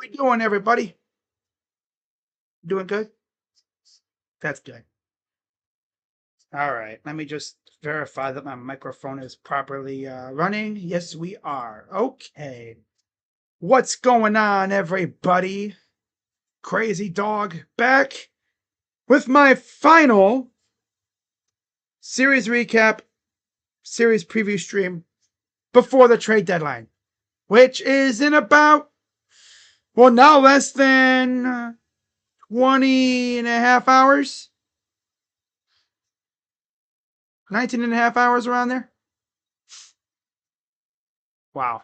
we doing, everybody? Doing good? That's good. All right. Let me just verify that my microphone is properly running. Yes, we are. Okay. What's going on, everybody? Crazy Dog back with my final series recap, series preview stream before the trade deadline, which is in about, well, now less than 20 and a half hours. 19 and a half hours around there. Wow.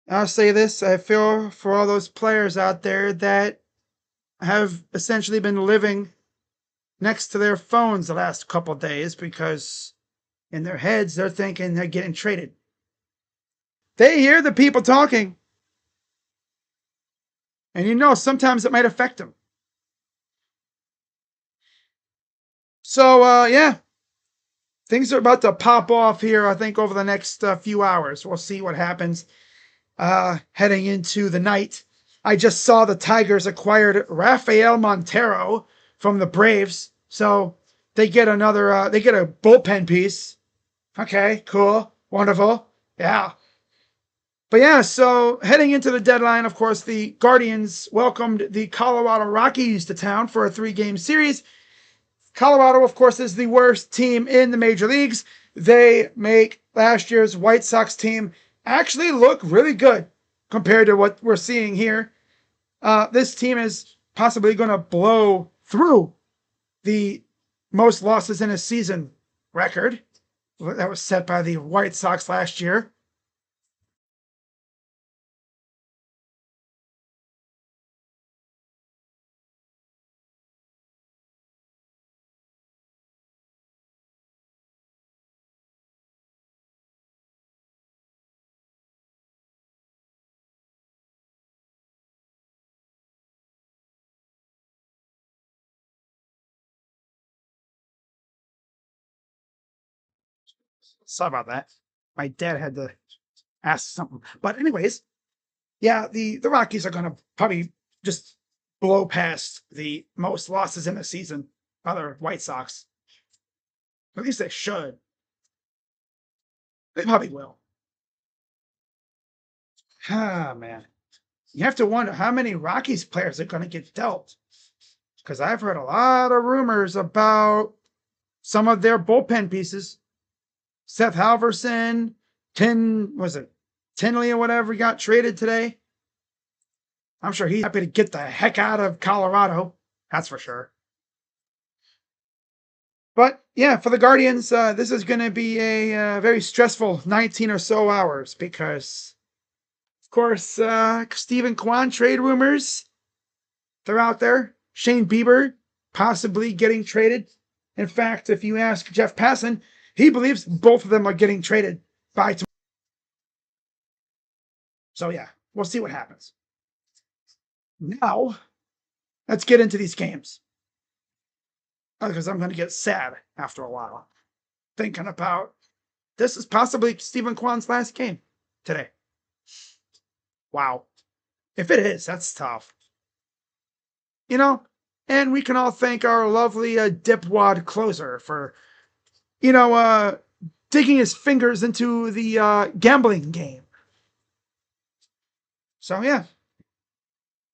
I'll say this, I feel for all those players out there that have essentially been living next to their phones the last couple days because in their heads they're thinking they're getting traded. They hear the people talking, and sometimes it might affect them. So, yeah, things are about to pop off here, I think, over the next few hours. We'll see what happens heading into the night. I just saw the Tigers acquired Rafael Montero from the Braves. So they get they get a bullpen piece. Okay, cool, wonderful. Yeah. But yeah, so heading into the deadline, of course, the Guardians welcomed the Colorado Rockies to town for a 3-game series. Colorado, of course, is the worst team in the major leagues. They make last year's White Sox team actually look really good compared to what we're seeing here. This team is possibly going to blow through the most losses in a season record that was set by the White Sox last year. Sorry about that. My dad had to ask something. But anyways, yeah, the Rockies are going to probably just blow past the most losses in a season, other White Sox. At least they should. They probably will. Ah, man. You have to wonder how many Rockies players are going to get dealt. Because I've heard a lot of rumors about some of their bullpen pieces. Seth Halverson, Tinley or whatever got traded today. I'm sure he's happy to get the heck out of Colorado. That's for sure. But yeah, for the Guardians, this is going to be a very stressful 19 or so hours because, of course, Stephen Kwan trade rumors, they're out there. Shane Bieber possibly getting traded. In fact, if you ask Jeff Passan, he believes both of them are getting traded by tomorrow. So yeah, we'll see what happens. Now, let's get into these games. Because I'm going to get sad after a while. Thinking about this is possibly Stephen Kwan's last game today. Wow. If it is, that's tough. And we can all thank our lovely dipwad closer for, digging his fingers into the gambling game. So, yeah.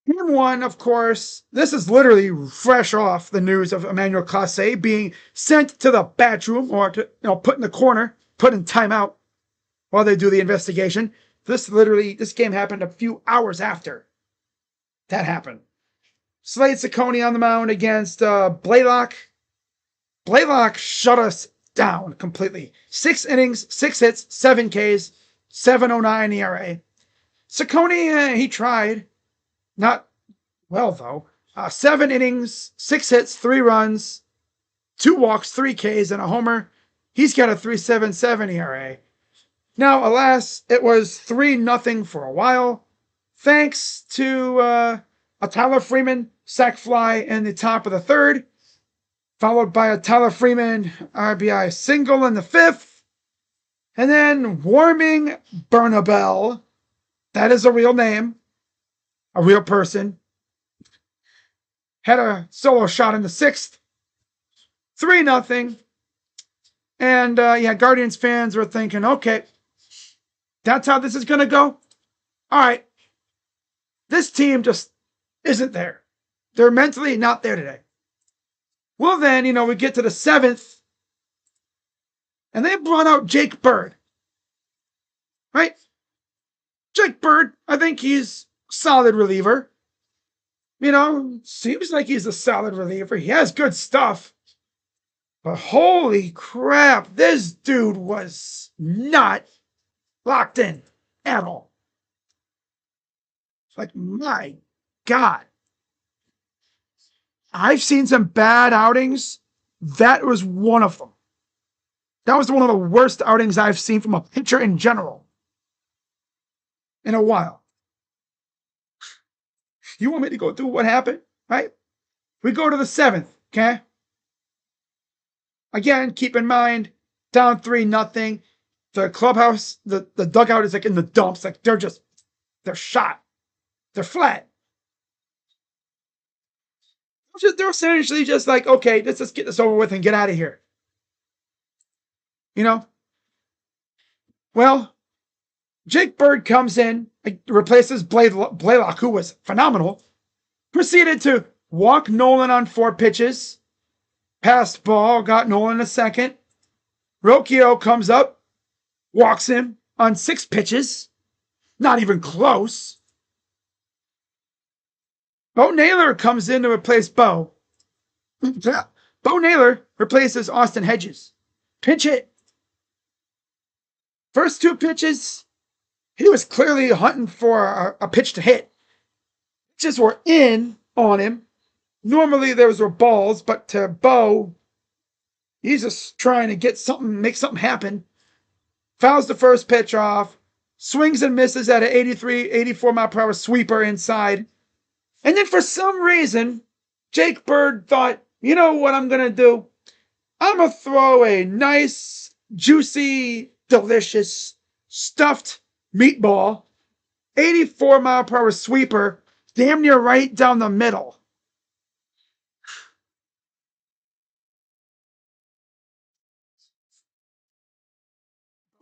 Game one, of course, this is literally fresh off the news of Emmanuel Clase being sent to the bathroom or put in the corner, put in timeout while they do the investigation. This game happened a few hours after that happened. Slade Ciccone on the mound against Blaylock. Blaylock shut us down completely. 6 innings, 6 hits, 7 Ks, 7.09 ERA. Ciccone, he tried. Not well, though. 7 innings, 6 hits, 3 runs, 2 walks, 3 Ks, and a homer. He's got a 3.77 ERA. Now, alas, it was 3-0 for a while, thanks to a Tyler Freeman sac fly in the top of the 3rd, followed by a Tyler Freeman RBI single in the 5th, and then warming Bernabel That is a real name, a real person. Had a solo shot in the sixth. 3-0. And yeah, Guardians fans were thinking, okay, that's how this is going to go. All right. This team just isn't there. They're mentally not there today. Well, then, we get to the seventh, and they brought out Jake Bird. Right? Jake Bird, I think he's a solid reliever. Seems like he's a solid reliever. He has good stuff. But holy crap, this dude was not locked in at all. Like, my God. I've seen some bad outings. That was one of them. That was one of the worst outings I've seen from a pitcher in general in a while. You want me to go through what happened, right? We go to the seventh, okay? Again, keep in mind, down 3-0. The clubhouse, the dugout is like in the dumps. Like they're shot. They're flat. They're essentially just like, okay, let's just get this over with and get out of here. Well, Jake Bird comes in, replaces Blaylock, who was phenomenal. Proceeded to walk Nolan on 4 pitches. Passed ball, got Nolan a second. Rocchio comes up, walks him on 6 pitches. Not even close. Bo Naylor comes in to replace Bo. Bo Naylor replaces Austin Hedges. Pinch hit. First 2 pitches, he was clearly hunting for a pitch to hit. Pitches were in on him. Normally those were balls, but to Bo, he's just trying to get something, make something happen. Fouls the first pitch off. Swings and misses at an 83, 84 mile per hour sweeper inside. And then for some reason, Jake Bird thought, you know what I'm going to do? I'm going to throw a nice, juicy, delicious, stuffed meatball, 84 mile per hour sweeper, damn near right down the middle.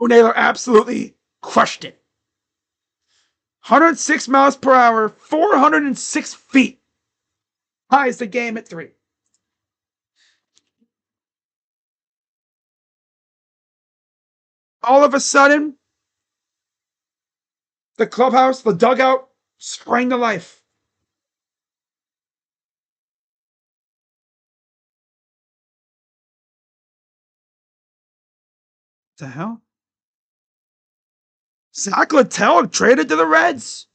Naylor absolutely crushed it. 106 miles per hour, 406 feet. Ties the game at 3. All of a sudden, the clubhouse, the dugout, sprang to life. What the hell? Zach Littell traded to the Reds.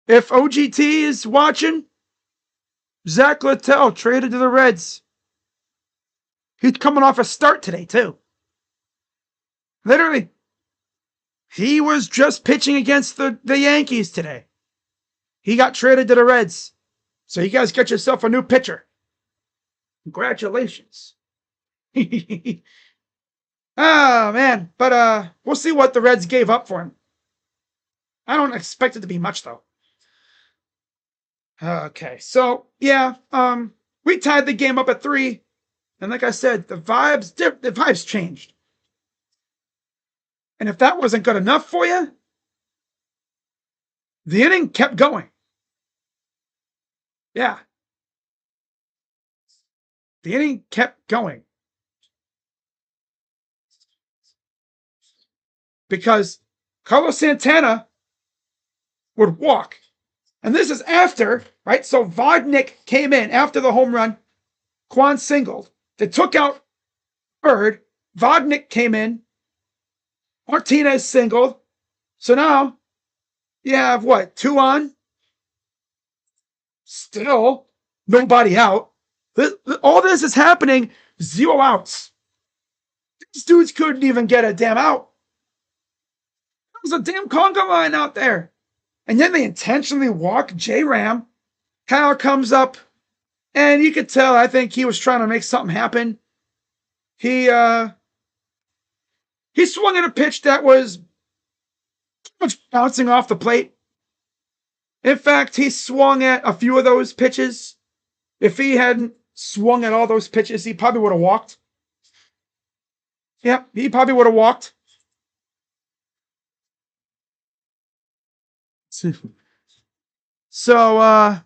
If OGT is watching, Zach Littell traded to the Reds. He's coming off a start today, too. Literally. He was just pitching against the Yankees today. He got traded to the Reds. So you guys get yourself a new pitcher. Congratulations. Ah, man. But we'll see what the Reds gave up for him. I don't expect it to be much, though. Okay, so yeah, we tied the game up at 3, and like I said, the vibes changed. And if that wasn't good enough for you, the inning kept going. Yeah, the inning kept going because Carlos Santana would walk. And this is after, right? So Vodnik came in after the home run. Quan singled. They took out Bird. Vodnik came in. Martinez singled. So now you have what? 2 on? Still nobody out. All this is happening. 0 outs. These dudes couldn't even get a damn out. There was a damn conga line out there. And then they intentionally walk J Ram. Kyle comes up, and you could tell, I think he was trying to make something happen. He He swung at a pitch that was much bouncing off the plate. In fact, he swung at a few of those pitches. If he hadn't swung at all those pitches, he probably would have walked. Yeah, he probably would have walked. So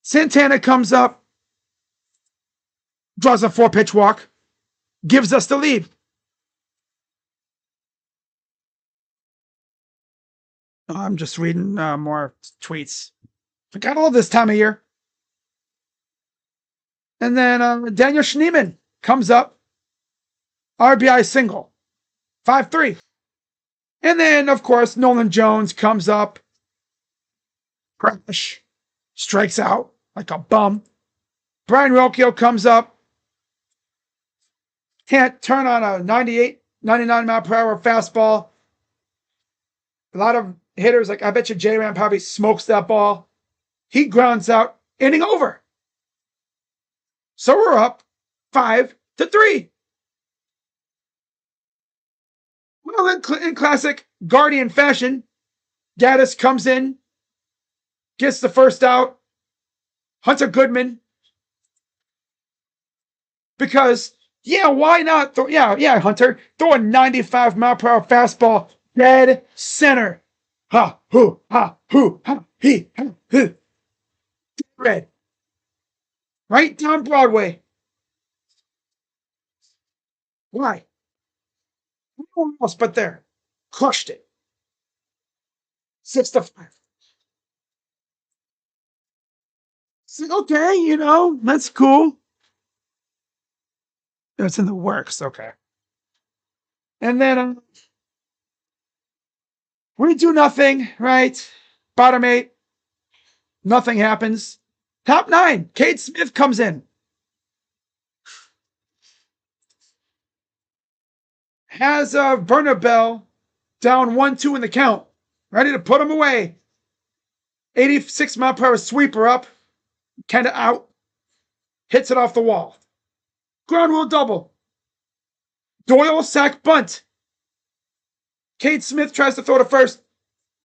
Santana comes up, draws a 4-pitch walk, gives us the lead. I'm just reading more tweets. I got all this time of year. And then Daniel Schneemann comes up, RBI single, 5-3. And then, of course, Nolan Jones comes up, crash, strikes out like a bum. Brian Rocchio comes up, can't turn on a 98, 99 mile per hour fastball. A lot of hitters, like I bet you J-Ram probably smokes that ball. He grounds out, inning over. So we're up 5-3. Well, in classic Guardian fashion, Gaddis comes in, gets the first out. Hunter Goodman. Because, yeah, why not? Hunter. Throw a 95 mile per hour fastball dead center. Ha, hoo, ha, he, ha, hoo. Red. Right down Broadway. Why? No one else but there. Crushed it. 6-5. So, okay, that's cool. It's in the works, okay. And then we do nothing, right? Bottom 8. Nothing happens. Top 9. Cade Smith comes in. Has Werner Bell down 1-2 in the count. Ready to put him away. 86 mile per hour sweeper up. Kind of out. Hits it off the wall. Ground rule double. Doyle sack bunt. Cade Smith tries to throw to first.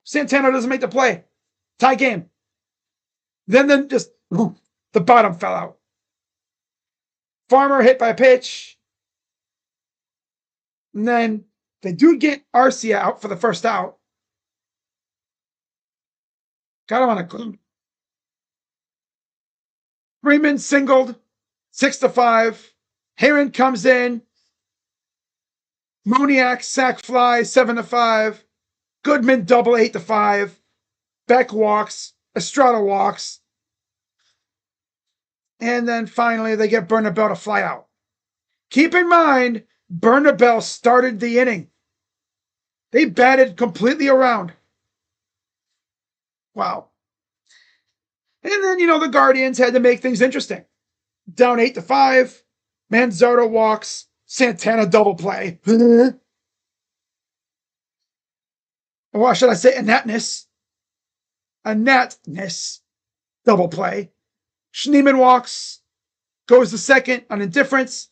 Santana doesn't make the play. Tie game. Then just the bottom fell out. Farmer hit by a pitch. And then they do get Arcia out for the first out. Got him on a glue. Freeman singled. 6-5. Heron comes in. Moniak sack fly 7-5. Goodman double 8-5. Beck walks. Estrada walks. And then finally they get Werner Bell to fly out. Keep in mind, Werner Bell started the inning. They batted completely around. Wow. And then, the Guardians had to make things interesting. Down 8-5. Manzardo walks. Santana double play. Or should I say ineptness? Ineptness. Double play. Schneemann walks. Goes to second on indifference.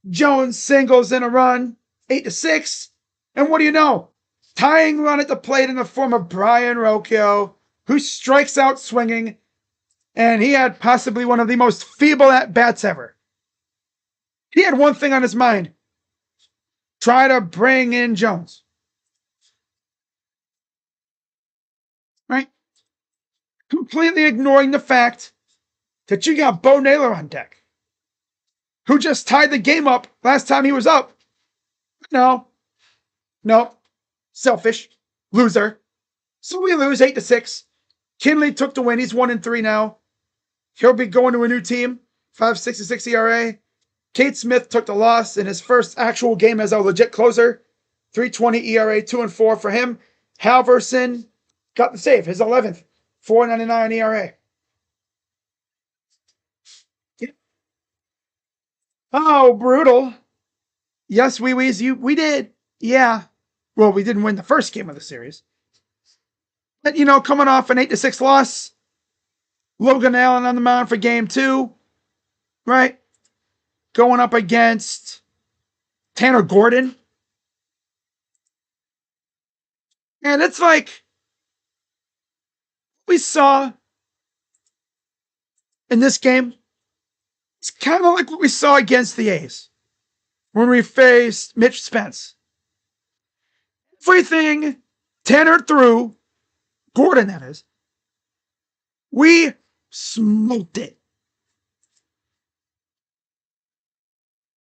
Jones singles in a run. 8-6. And what do you know? Tying run at the plate in the form of Brian Rocchio, who strikes out swinging. And he had possibly one of the most feeble at-bats ever. He had one thing on his mind. Try to bring in Jones. Right? Completely ignoring the fact that you got Bo Naylor on deck, who just tied the game up last time he was up. No. Selfish. Loser. So we lose 8-6. Kinley took the win. He's 1-3 now. He'll be going to a new team. 5.66 ERA. Cade Smith took the loss in his first actual game as a legit closer. 3.20 ERA, 2-4 for him. Halverson got the save, his 11th. 4.99 ERA. Yeah. Oh, brutal. Yes, we did. Yeah. Well, we didn't win the first game of the series. But, coming off an 8-6 loss, Logan Allen on the mound for game 2, right? Going up against Tanner Gordon, And it's like we saw in this game, it's kind of like what we saw against the A's when we faced Mitch Spence. Everything Tanner threw, Gordon that is, we smoked it.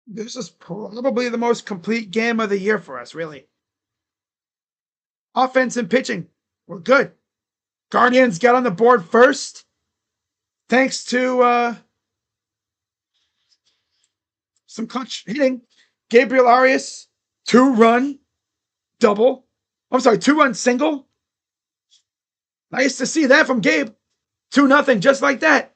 This is probably the most complete game of the year for us, really. Offense and pitching were good. Guardians got on the board first, thanks to some clutch hitting. Gabriel Arias, 2-run double. I'm sorry, 2-run single. Nice to see that from Gabe. 2-0, just like that.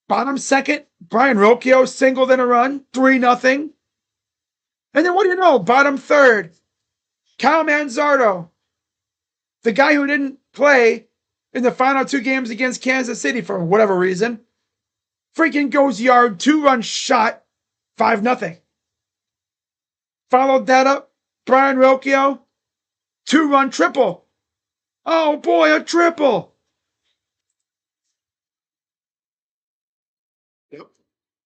Bottom second, Brian Rocchio singled in a run, 3-0. And then what do you know? Bottom third, Kyle Manzardo, the guy who didn't play in the final 2 games against Kansas City for whatever reason, freaking goes yard, 2-run shot, 5-0. Followed that up, Brian Rocchio, 2-run triple. Oh boy, a triple. Yep.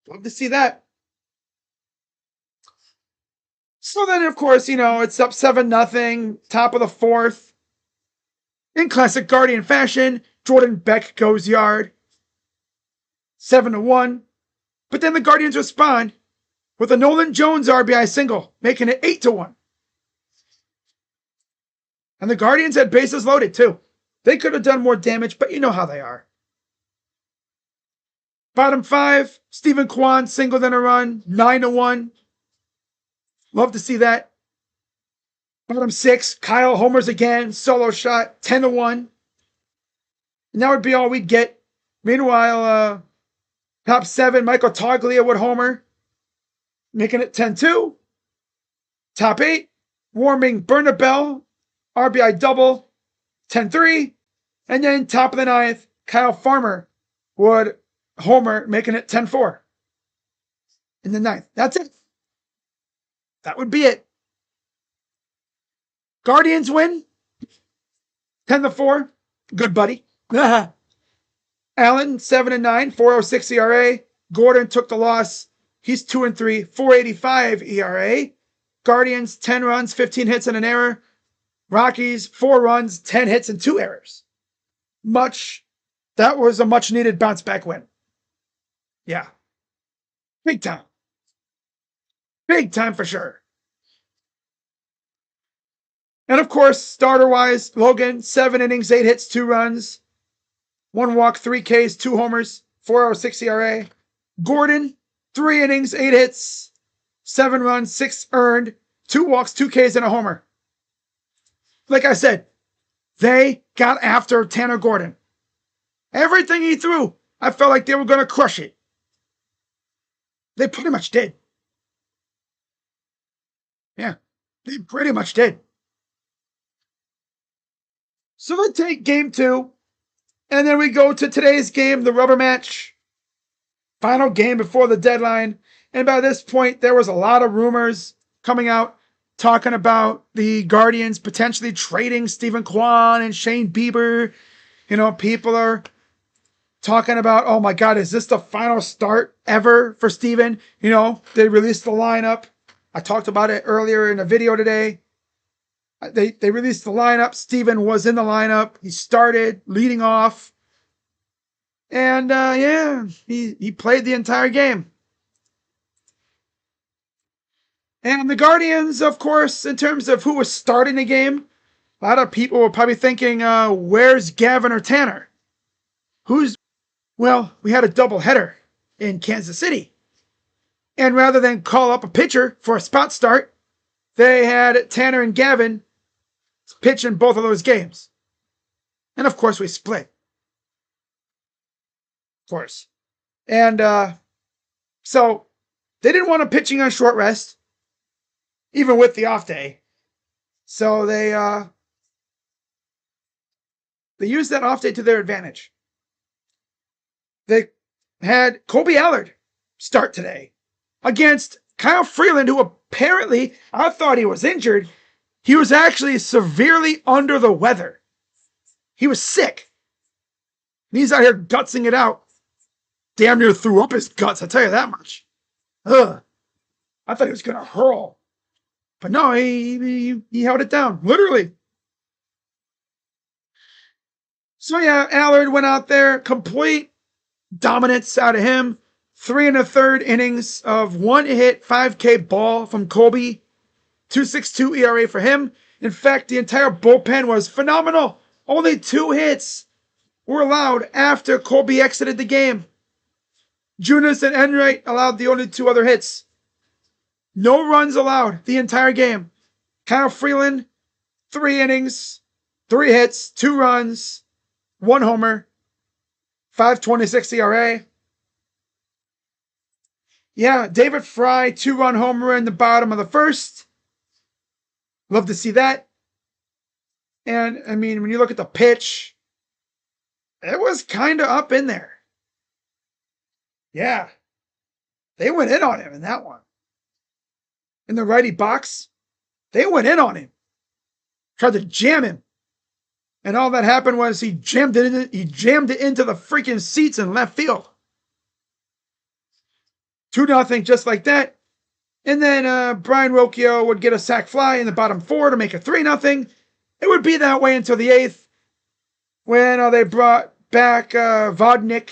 Love to see that. So then, of course, it's up 7-0, top of the 4th. In classic Guardian fashion, Jordan Beck goes yard, 7-1. But then the Guardians respond with a Nolan Jones RBI single, making it 8-1. And the Guardians had bases loaded, too. They could have done more damage, but you know how they are. Bottom 5, Stephen Kwan singled in a run, 9-1. Love to see that. Bottom 6, Kyle homers again, solo shot, 10-1. And that would be all we'd get. Meanwhile, top 7, Michael Toglia would homer, making it 10-2. Top 8, Warming Bernabell, RBI double, 10-3. And then top of the 9th, Kyle Farmer would homer, making it 10-4 in the 9th. That's it. That would be it. Guardians win 10-4. Good buddy. Allen 7-9, 4.06 ERA. Gordon took the loss. He's 2-3, 4.85 ERA. Guardians 10 runs, 15 hits and an error. Rockies 4 runs, 10 hits and 2 errors. That was a much needed bounce back win. Yeah. Big time. Big time for sure. And of course, starter-wise, Logan, 7 innings, 8 hits, 2 runs, 1 walk, 3 Ks, 2 homers, 4.06 ERA. Gordon, 3 innings, 8 hits, 7 runs, 6 earned, 2 walks, 2 Ks, and a homer. Like I said, they got after Tanner Gordon. Everything he threw, I felt like they were going to crush it. They pretty much did. Yeah, they pretty much did. So we take game 2, and then we go to today's game, the rubber match. Final game before the deadline. And by this point, there was a lot of rumors coming out talking about the Guardians potentially trading Stephen Kwan and Shane Bieber. People are talking about, oh my God, is this the final start ever for Stephen? They released the lineup. I talked about it earlier in a video today. They released the lineup. Stephen was in the lineup. He started leading off. And he played the entire game. And the Guardians, of course, in terms of who was starting the game, a lot of people were probably thinking, where's Gavin or Tanner? Well, we had a doubleheader in Kansas City. And rather than call up a pitcher for a spot start, they had Tanner and Gavin pitch in both of those games. And of course, we split. Of course. And so they didn't want him pitching on short rest, even with the off day. So they used that off day to their advantage. They had Kobe Allard start today against Kyle Freeland, who apparently, I thought he was injured. He was actually severely under the weather. He was sick. And he's out here gutsing it out. Damn near threw up his guts, I'll tell you that much. Ugh. I thought he was going to hurl. But no, he held it down, literally. So yeah, Allard went out there, complete dominance out of him. 3 1/3 innings of 1 hit, 5K ball from Colby. 2.62 ERA for him. In fact, the entire bullpen was phenomenal. Only 2 hits were allowed after Colby exited the game. Junis and Enright allowed the only 2 other hits. No runs allowed the entire game. Kyle Freeland, 3 innings, 3 hits, 2 runs, 1 homer, 5.26 ERA. Yeah, David Fry, 2-run homer in the bottom of the first. Love to see that. And, I mean, when you look at the pitch, it was kind of up in there. Yeah. They went in on him in that one. In the righty box, they went in on him. Tried to jam him. And all that happened was he jammed it into the freaking seats in left field. 2-0, just like that. And then Brian Rocchio would get a sac fly in the bottom 4 to make it 3-0. It would be that way until the 8th when they brought back Vodnik,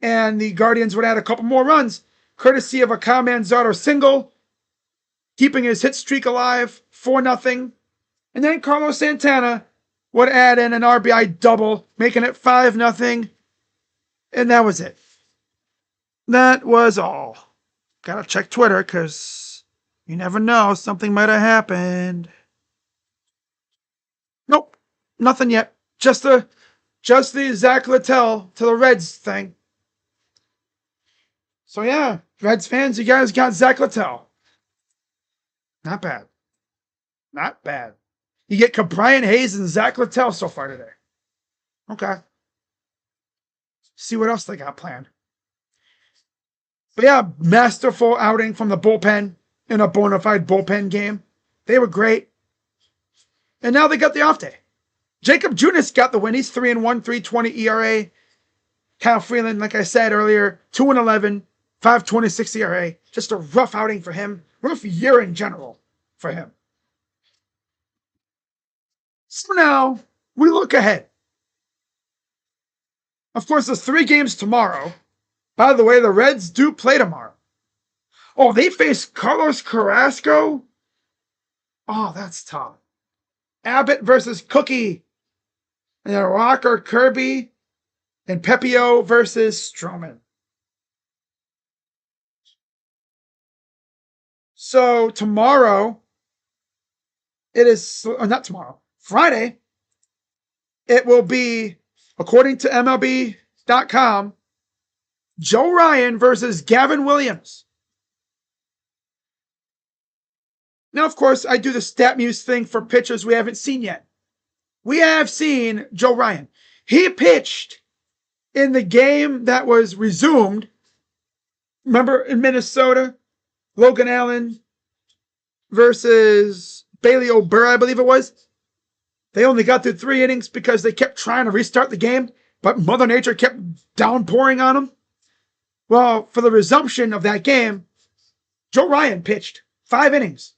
and the Guardians would add a couple more runs, courtesy of a Kyle Manzardo single, keeping his hit streak alive, 4-0. And then Carlos Santana would add in an RBI double, making it 5-0. And that was it. That was all. Gotta check Twitter, because you never know, something might have happened. Nope, nothing yet. Just the Zach Littell to the Reds thing. So yeah, Reds fans, you guys got Zach Littell. Not bad. Not bad. You get Brian Hayes and Zach Littell so far today. Okay. See what else they got planned. But yeah, masterful outing from the bullpen in a bona fide bullpen game. They were great. And now they got the off day. Jacob Junis got the win. He's 3-1, 3.20 ERA. Kyle Freeland, like I said earlier, 2-11, 5.26 ERA. Just a rough outing for him. Rough year in general for him. So now we look ahead. Of course, there's 3 games tomorrow. By the way, the Reds do play tomorrow. Oh, they face Carlos Carrasco? Oh, that's tough. Abbott versus Cookie. And then Rocker Kirby. And Pepio versus Stroman. So tomorrow, it is, not tomorrow, Friday, it will be, according to MLB.com, Joe Ryan versus Gavin Williams. Now, of course, I do the StatMuse thing for pitchers we haven't seen yet. We have seen Joe Ryan. He pitched in the game that was resumed. Remember in Minnesota, Logan Allen versus Bailey O'Burr, I believe it was. They only got through 3 innings because they kept trying to restart the game, but Mother Nature kept downpouring on them. Well, for the resumption of that game, Joe Ryan pitched 5 innings.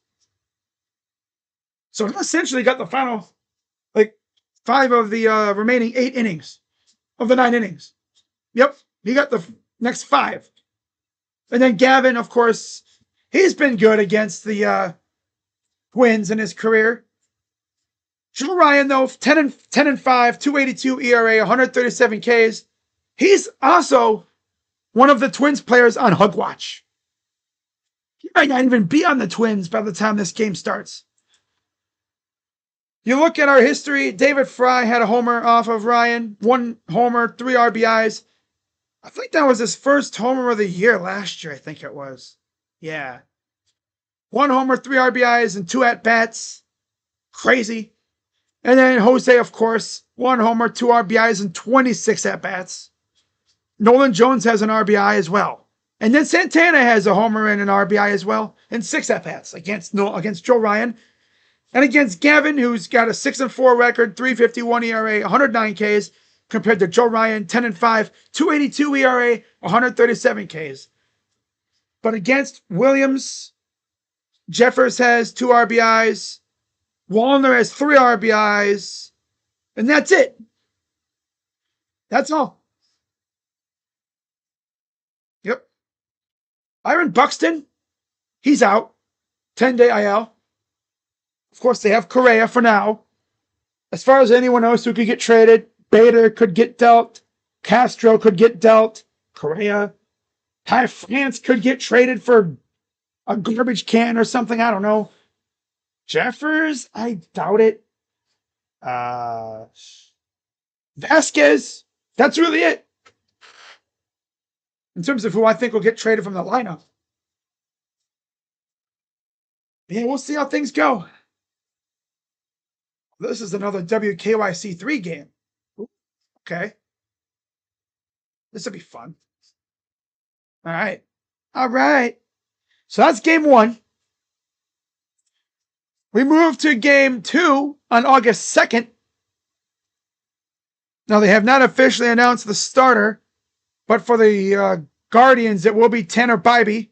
So he essentially got the final, 5 of the remaining 8 innings of the 9 innings. Yep, he got the next 5. And then Gavin, of course, he's been good against the Twins in his career. Joe Ryan, though, 10-5, 2.82 ERA, 137 Ks. He's also one of the Twins players on Hug Watch. He might not even be on the Twins by the time this game starts. You look at our history, David Fry had a homer off of Ryan. 1 homer, 3 RBIs. I think that was his first homer of the year last year, I think it was. Yeah. 1 homer, 3 RBIs, and 2 at-bats. Crazy. And then Jose, of course, 1 homer, 2 RBIs, and 26 at-bats. Nolan Jones has an RBI as well. And then Santana has a homer and an RBI as well, and 6 at-bats against Joe Ryan. And against Gavin, who's got a 6-4 record, 3.51 ERA, 109 Ks, compared to Joe Ryan, 10-5, 2.82 ERA, 137 Ks. But against Williams, Jeffers has 2 RBIs, Wallner has 3 RBIs, and that's it. That's all. Yep. Iron Buxton, he's out. 10-day IL. Of course, they have Correa for now. As far as anyone else who could get traded, Bader could get dealt. Castro could get dealt. Correa. Ty France could get traded for a garbage can or something. I don't know. Jeffers, I doubt it. Vasquez, that's really it. In terms of who I think will get traded from the lineup. Yeah, we'll see how things go. This is another WKYC3 game. Ooh, okay. This will be fun. All right. All right. So that's game 1. We move to game 2 on August 2nd. Now, they have not officially announced the starter, but for the Guardians, it will be Tanner Bybee.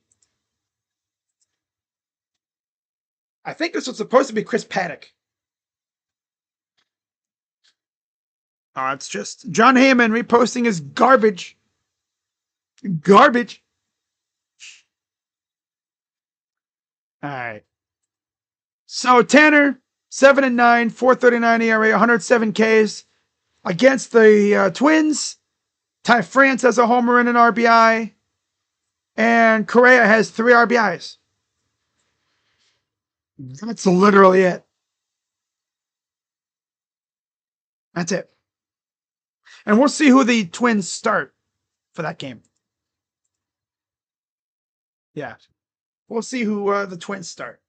I think this was supposed to be Chris Paddock. Oh, it's just John Heyman reposting his garbage. Garbage. All right. So Tanner, 7-9, 4.39 ERA, 107 Ks. Against the Twins, Ty France has a homer and an RBI. And Correa has 3 RBIs. That's literally it. That's it. And we'll see who the Twins start for that game. Yeah. We'll see who the Twins start.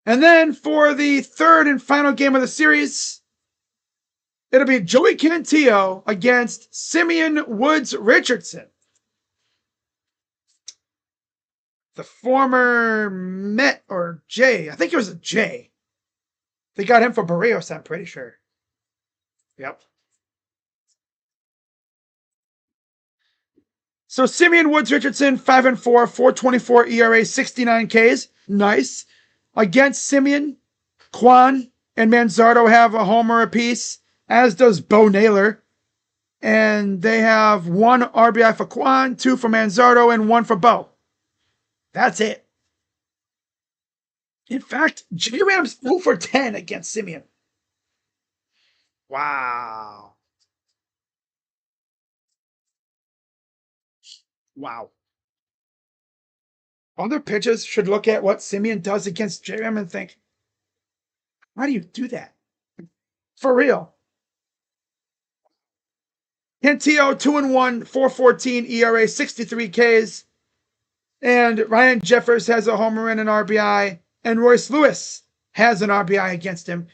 And then for the third and final game of the series, it'll be Joey Cantillo against Simeon Woods Richardson. The former Met or J. I think it was a J. They got him for Barrios, I'm pretty sure. Yep. So Simeon Woods Richardson, 5-4, 4.24 ERA, 69 Ks. Nice. Against Simeon, Kwan and Manzardo have a homer apiece, as does Bo Naylor. And they have 1 RBI for Kwan, 2 for Manzardo, and 1 for Bo. That's it. In fact, J-Ram's 0 for 10 against Simeon. Wow. Wow. Other pitchers should look at what Simeon does against J-Ram and think, why do you do that? For real. Cantillo, 2-1, 4.14 ERA, 63 Ks. And Ryan Jeffers has a homer and an RBI. And Royce Lewis has an RBI against him.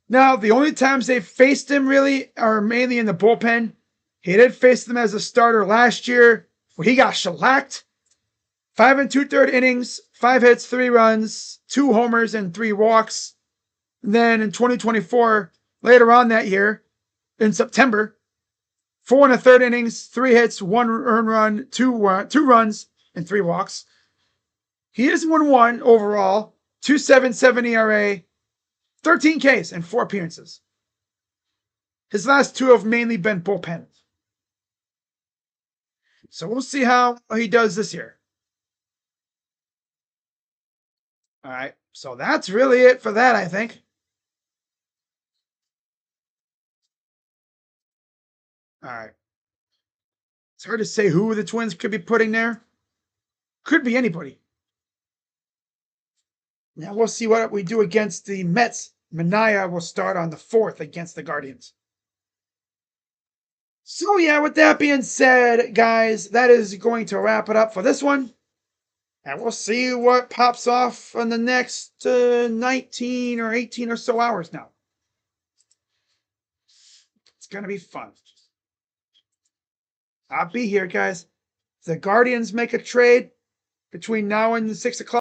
Now, the only times they've faced him really are mainly in the bullpen. He did face them as a starter last year, where he got shellacked. 5 2/3 innings, 5 hits, 3 runs, 2 homers, and 3 walks. And then in 2024, later on that year, in September, 4 1/3 innings, 3 hits, 1 earned run, 2 runs, and 3 walks. He is 1-1 overall, 2.77 ERA, 13 Ks, and 4 appearances. His last 2 have mainly been bullpen. So we'll see how he does this year. All right, so that's really it for that, I think. All right. It's hard to say who the Twins could be putting there. Could be anybody. Now we'll see what we do against the Mets. Manaea will start on the 4th against the Guardians. So yeah, with that being said, guys, that is going to wrap it up for this one. And we'll see what pops off in the next 19 or 18 or so hours now. It's going to be fun. I'll be here, guys. If the Guardians make a trade between now and 6 o'clock,